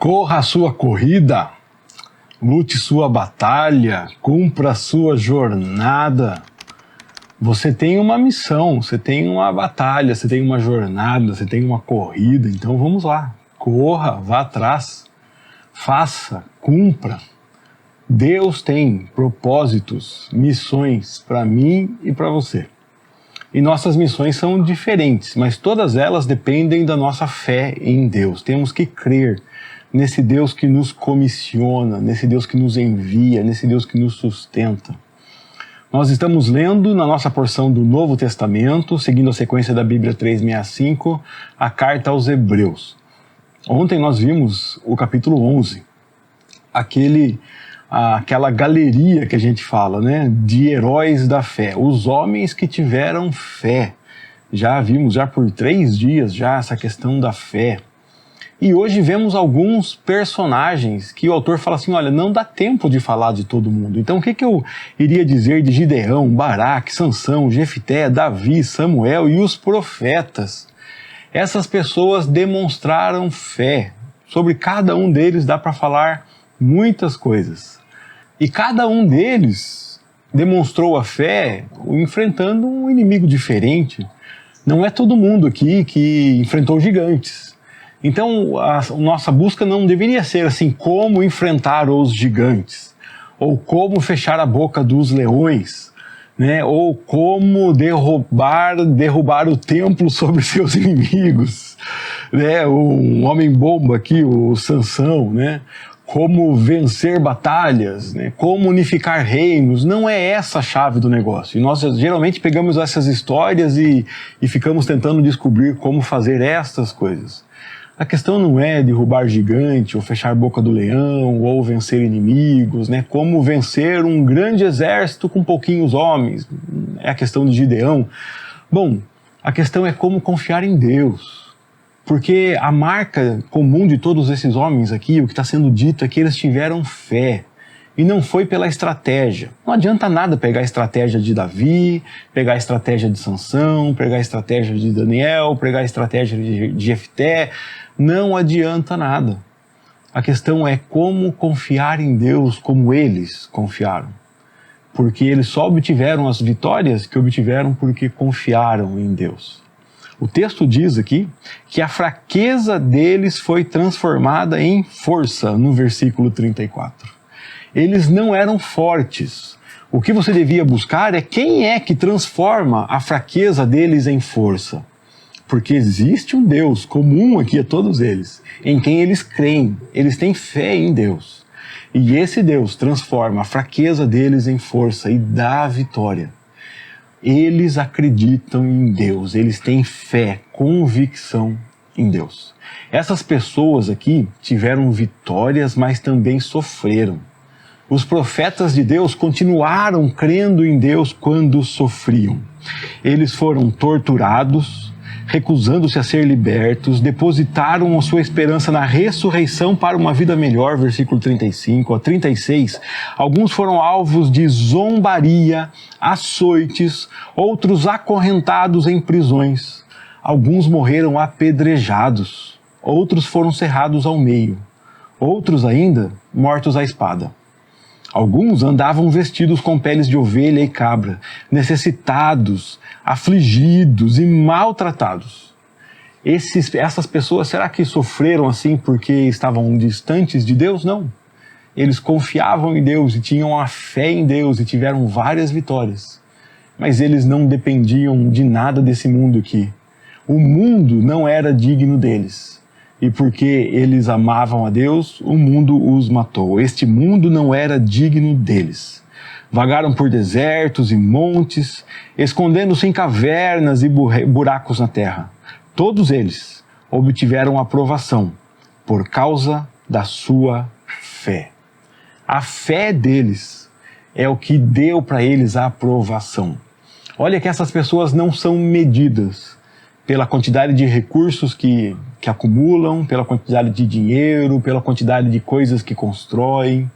Corra a sua corrida, lute sua batalha, cumpra a sua jornada. Você tem uma missão, você tem uma batalha, você tem uma jornada, você tem uma corrida, então vamos lá. Corra, vá atrás, faça, cumpra. Deus tem propósitos, missões para mim e para você. E nossas missões são diferentes, mas todas elas dependem da nossa fé em Deus. Temos que crer nesse Deus que nos comissiona, nesse Deus que nos envia, nesse Deus que nos sustenta. Nós estamos lendo na nossa porção do Novo Testamento, seguindo a sequência da Bíblia 365, a carta aos Hebreus. Ontem nós vimos o capítulo 11, aquela galeria que a gente fala, né, de heróis da fé, os homens que tiveram fé. Já vimos por 3 dias essa questão da fé. E hoje vemos alguns personagens que o autor fala assim, olha, não dá tempo de falar de todo mundo. Então o que eu iria dizer de Gideão, Baraque, Sansão, Jefté, Davi, Samuel e os profetas? Essas pessoas demonstraram fé. Sobre cada um deles dá para falar muitas coisas. E cada um deles demonstrou a fé enfrentando um inimigo diferente. Não é todo mundo aqui que enfrentou gigantes. Então, a nossa busca não deveria ser assim, como enfrentar os gigantes, ou como fechar a boca dos leões, né? Ou como derrubar o templo sobre seus inimigos, né? Um homem-bomba aqui, o Sansão, né? Como vencer batalhas, né? Como unificar reinos. Não é essa a chave do negócio. E nós geralmente pegamos essas histórias e ficamos tentando descobrir como fazer estas coisas. A questão não é derrubar gigante, ou fechar a boca do leão, ou vencer inimigos, né? Como vencer um grande exército com pouquinhos homens. É a questão de Gideão. Bom, a questão é como confiar em Deus. Porque a marca comum de todos esses homens aqui, o que está sendo dito é que eles tiveram fé. E não foi pela estratégia. Não adianta nada pegar a estratégia de Davi, pegar a estratégia de Sansão, pegar a estratégia de Daniel, pegar a estratégia de Jefté. Não adianta nada. A questão é como confiar em Deus como eles confiaram. Porque eles só obtiveram as vitórias que obtiveram porque confiaram em Deus. O texto diz aqui que a fraqueza deles foi transformada em força, no versículo 34. Eles não eram fortes. O que você devia buscar é quem é que transforma a fraqueza deles em força. Porque existe um Deus comum aqui a todos eles, em quem eles creem, eles têm fé em Deus. E esse Deus transforma a fraqueza deles em força e dá a vitória. Eles acreditam em Deus, eles têm fé, convicção em Deus. Essas pessoas aqui tiveram vitórias, mas também sofreram. Os profetas de Deus continuaram crendo em Deus quando sofriam. Eles foram torturados, recusando-se a ser libertos, depositaram a sua esperança na ressurreição para uma vida melhor, versículo 35 a 36. Alguns foram alvos de zombaria, açoites, outros acorrentados em prisões. Alguns morreram apedrejados, outros foram cerrados ao meio, outros ainda mortos à espada. Alguns andavam vestidos com peles de ovelha e cabra, necessitados, afligidos e maltratados. Essas pessoas, será que sofreram assim porque estavam distantes de Deus? Não. Eles confiavam em Deus e tinham a fé em Deus e tiveram várias vitórias. Mas eles não dependiam de nada desse mundo aqui. O mundo não era digno deles. E porque eles amavam a Deus, o mundo os matou. Este mundo não era digno deles. Vagaram por desertos e montes, escondendo-se em cavernas e buracos na terra. Todos eles obtiveram aprovação por causa da sua fé. A fé deles é o que deu para eles a aprovação. Olha que essas pessoas não são medidas pela quantidade de recursos que acumulam, pela quantidade de dinheiro, pela quantidade de coisas que constroem.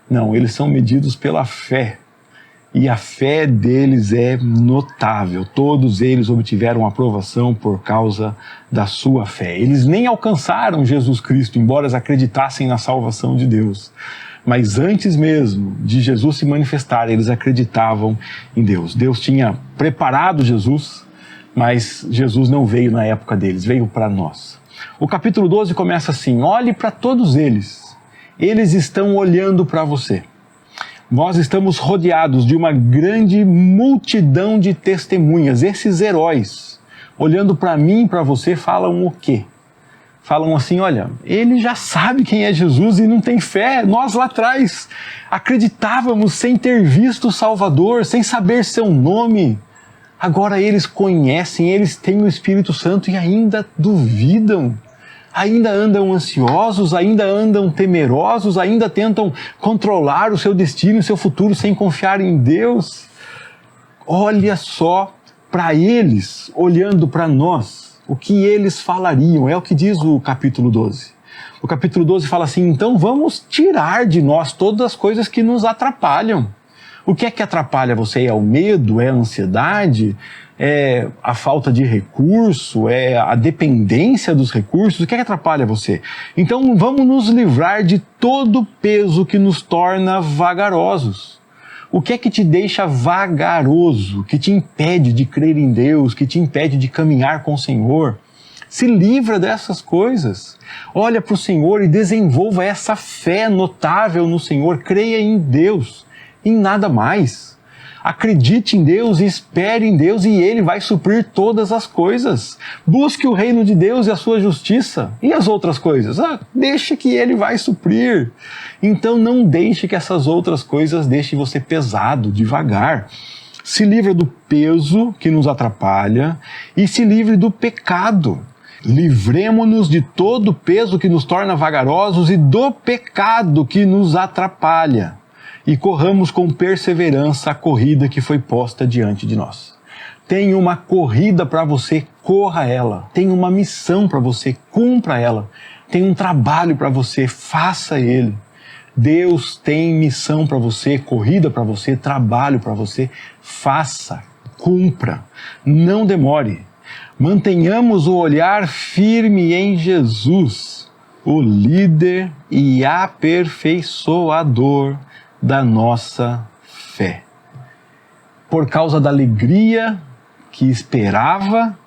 Não, eles são medidos pela fé. E a fé deles é notável. Todos eles obtiveram aprovação por causa da sua fé. Eles nem alcançaram Jesus Cristo, embora eles acreditassem na salvação de Deus. Mas antes mesmo de Jesus se manifestar, eles acreditavam em Deus. Deus tinha preparado Jesus, mas Jesus não veio na época deles, veio para nós. O capítulo 12 começa assim: olhe para todos eles, eles estão olhando para você. Nós estamos rodeados de uma grande multidão de testemunhas. Esses heróis, olhando para mim e para você, falam o quê? Falam assim: olha, ele já sabe quem é Jesus e não tem fé. Nós lá atrás acreditávamos sem ter visto o Salvador, sem saber seu nome. Agora eles conhecem, eles têm o Espírito Santo e ainda duvidam. Ainda andam ansiosos, ainda andam temerosos, ainda tentam controlar o seu destino, o seu futuro sem confiar em Deus. Olha só para eles, olhando para nós, o que eles falariam, é o que diz o capítulo 12. O capítulo 12 fala assim: então vamos tirar de nós todas as coisas que nos atrapalham. O que é que atrapalha você? É o medo? É a ansiedade? É a falta de recurso? É a dependência dos recursos? O que é que atrapalha você? Então vamos nos livrar de todo o peso que nos torna vagarosos. O que é que te deixa vagaroso, que te impede de crer em Deus, que te impede de caminhar com o Senhor? Se livra dessas coisas. Olha para o Senhor e desenvolva essa fé notável no Senhor. Creia em Deus, em nada mais. Acredite em Deus e espere em Deus e Ele vai suprir todas as coisas. Busque o reino de Deus e a sua justiça. E as outras coisas? Deixe que Ele vai suprir. Então não deixe que essas outras coisas deixem você pesado, devagar. Se livre do peso que nos atrapalha e se livre do pecado. Livremo-nos de todo o peso que nos torna vagarosos e do pecado que nos atrapalha. E corramos com perseverança a corrida que foi posta diante de nós. Tem uma corrida para você, corra ela. Tem uma missão para você, cumpra ela. Tem um trabalho para você, faça ele. Deus tem missão para você, corrida para você, trabalho para você. Faça, cumpra, não demore. Mantenhamos o olhar firme em Jesus, o líder e aperfeiçoador da nossa fé. Por causa da alegria que esperava,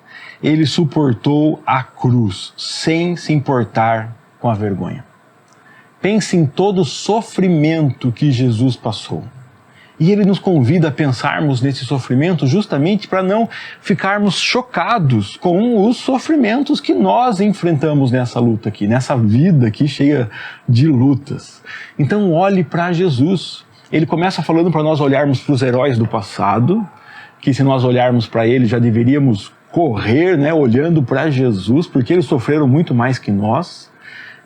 ele suportou a cruz, sem se importar com a vergonha. Pense em todo o sofrimento que Jesus passou. E ele nos convida a pensarmos nesse sofrimento justamente para não ficarmos chocados com os sofrimentos que nós enfrentamos nessa luta aqui, nessa vida aqui cheia de lutas. Então olhe para Jesus. Ele começa falando para nós olharmos para os heróis do passado, que se nós olharmos para eles já deveríamos correr, né, olhando para Jesus, porque eles sofreram muito mais que nós.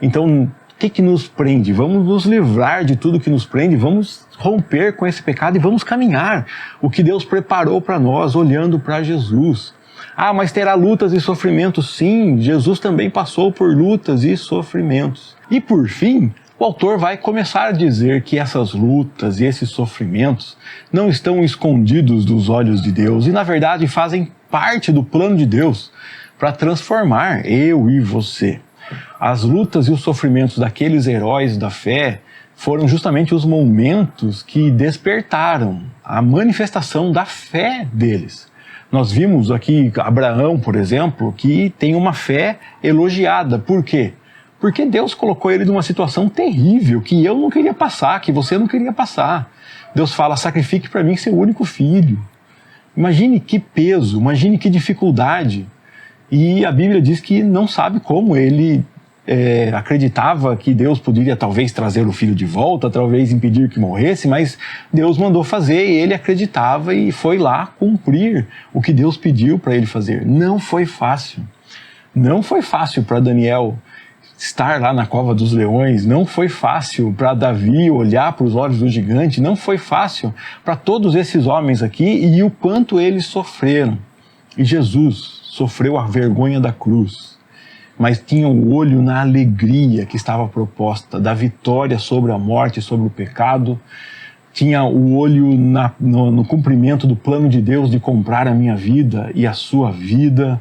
Então, o que nos prende? Vamos nos livrar de tudo que nos prende, vamos romper com esse pecado e vamos caminhar o que Deus preparou para nós, olhando para Jesus. Mas terá lutas e sofrimentos? Sim, Jesus também passou por lutas e sofrimentos. E por fim, o autor vai começar a dizer que essas lutas e esses sofrimentos não estão escondidos dos olhos de Deus e, na verdade, fazem parte do plano de Deus para transformar eu e você. As lutas e os sofrimentos daqueles heróis da fé foram justamente os momentos que despertaram a manifestação da fé deles. Nós vimos aqui Abraão, por exemplo, que tem uma fé elogiada. Por quê? Porque Deus colocou ele numa situação terrível, que eu não queria passar, que você não queria passar. Deus fala: sacrifique para mim seu único filho. Imagine que peso, imagine que dificuldade. E a Bíblia diz que não sabe como ele acreditava que Deus poderia talvez trazer o filho de volta, talvez impedir que morresse, mas Deus mandou fazer e ele acreditava e foi lá cumprir o que Deus pediu para ele fazer. Não foi fácil. Não foi fácil para Daniel estar lá na cova dos leões, não foi fácil para Davi olhar para os olhos do gigante, não foi fácil para todos esses homens aqui e o quanto eles sofreram. E Jesus sofreu a vergonha da cruz, mas tinha o olho na alegria que estava proposta, da vitória sobre a morte, sobre o pecado. tinha o olho no cumprimento do plano de Deus de comprar a minha vida e a sua vida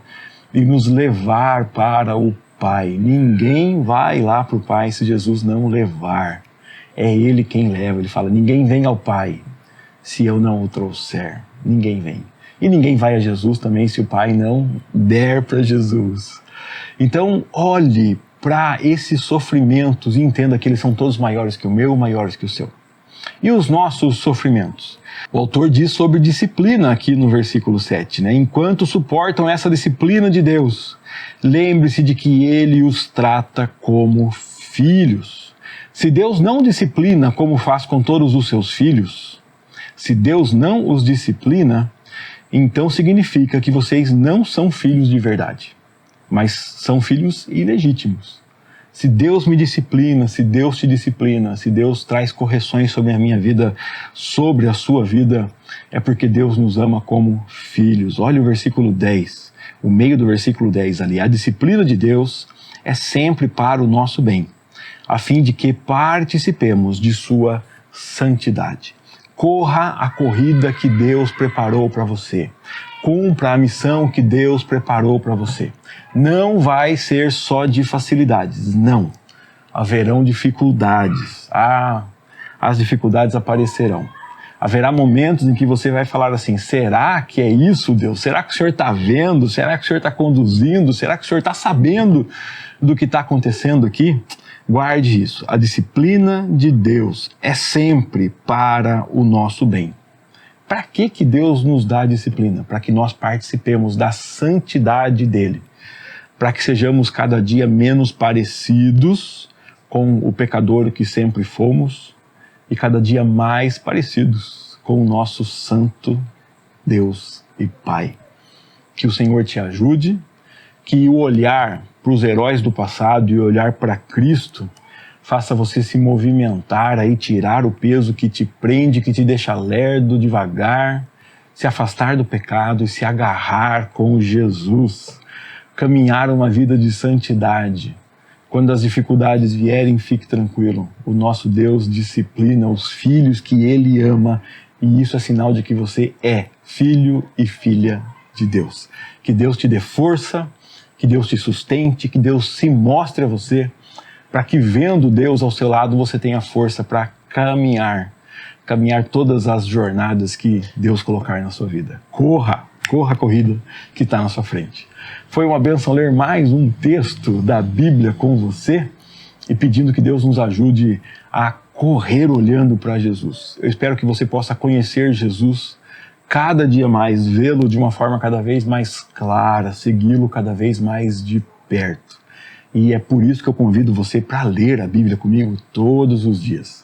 e nos levar para o Pai. Ninguém vai lá para o Pai se Jesus não levar. É Ele quem leva. Ele fala, ninguém vem ao Pai se eu não o trouxer. Ninguém vem. E ninguém vai a Jesus também se o Pai não der para Jesus. Então, olhe para esses sofrimentos e entenda que eles são todos maiores que o meu, maiores que o seu. E os nossos sofrimentos? O autor diz sobre disciplina aqui no versículo 7, né? Enquanto suportam essa disciplina de Deus, lembre-se de que Ele os trata como filhos. Se Deus não disciplina como faz com todos os seus filhos, se Deus não os disciplina, então significa que vocês não são filhos de verdade, mas são filhos ilegítimos. Se Deus me disciplina, se Deus te disciplina, se Deus traz correções sobre a minha vida, sobre a sua vida, é porque Deus nos ama como filhos. Olha o versículo 10, o meio do versículo 10 ali. A disciplina de Deus é sempre para o nosso bem, a fim de que participemos de sua santidade. Corra a corrida que Deus preparou para você. Cumpra a missão que Deus preparou para você. Não vai ser só de facilidades, não. Haverão dificuldades. As dificuldades aparecerão. Haverá momentos em que você vai falar assim, será que é isso, Deus? Será que o Senhor está vendo? Será que o Senhor está conduzindo? Será que o Senhor está sabendo do que está acontecendo aqui? Guarde isso. A disciplina de Deus é sempre para o nosso bem. Para que Deus nos dá a disciplina? Para que nós participemos da santidade dele. Para que sejamos cada dia menos parecidos com o pecador que sempre fomos e cada dia mais parecidos com o nosso santo Deus e Pai. Que o Senhor te ajude, que o olhar para os heróis do passado e olhar para Cristo faça você se movimentar aí, tirar o peso que te prende, que te deixa lerdo devagar, se afastar do pecado e se agarrar com Jesus, caminhar uma vida de santidade. Quando as dificuldades vierem, fique tranquilo. O nosso Deus disciplina os filhos que Ele ama e isso é sinal de que você é filho e filha de Deus. Que Deus te dê força, que Deus te sustente, que Deus se mostre a você, para que vendo Deus ao seu lado você tenha força para caminhar todas as jornadas que Deus colocar na sua vida. Corra a corrida que está na sua frente. Foi uma bênção ler mais um texto da Bíblia com você e pedindo que Deus nos ajude a correr olhando para Jesus. Eu espero que você possa conhecer Jesus cada dia mais, vê-lo de uma forma cada vez mais clara, segui-lo cada vez mais de perto. E é por isso que eu convido você para ler a Bíblia comigo todos os dias.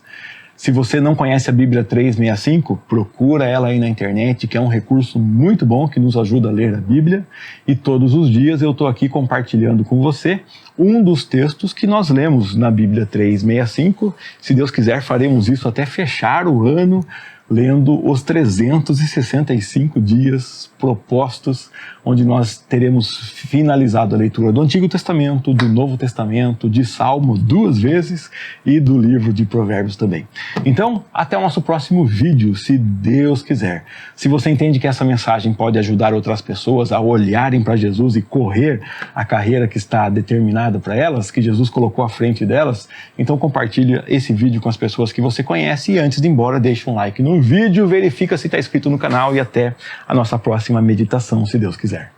Se você não conhece a Bíblia 365, procura ela aí na internet, que é um recurso muito bom que nos ajuda a ler a Bíblia. E todos os dias eu estou aqui compartilhando com você um dos textos que nós lemos na Bíblia 365. Se Deus quiser, faremos isso até fechar o ano, lendo os 365 dias propostos, onde nós teremos finalizado a leitura do Antigo Testamento, do Novo Testamento, de Salmo 2 vezes e do livro de Provérbios também. Então, até o nosso próximo vídeo, se Deus quiser. Se você entende que essa mensagem pode ajudar outras pessoas a olharem para Jesus e correr a carreira que está determinada para elas, que Jesus colocou à frente delas, então compartilhe esse vídeo com as pessoas que você conhece e antes de ir embora, deixe um like no vídeo, verifica se está inscrito no canal e até a nossa próxima meditação, se Deus quiser.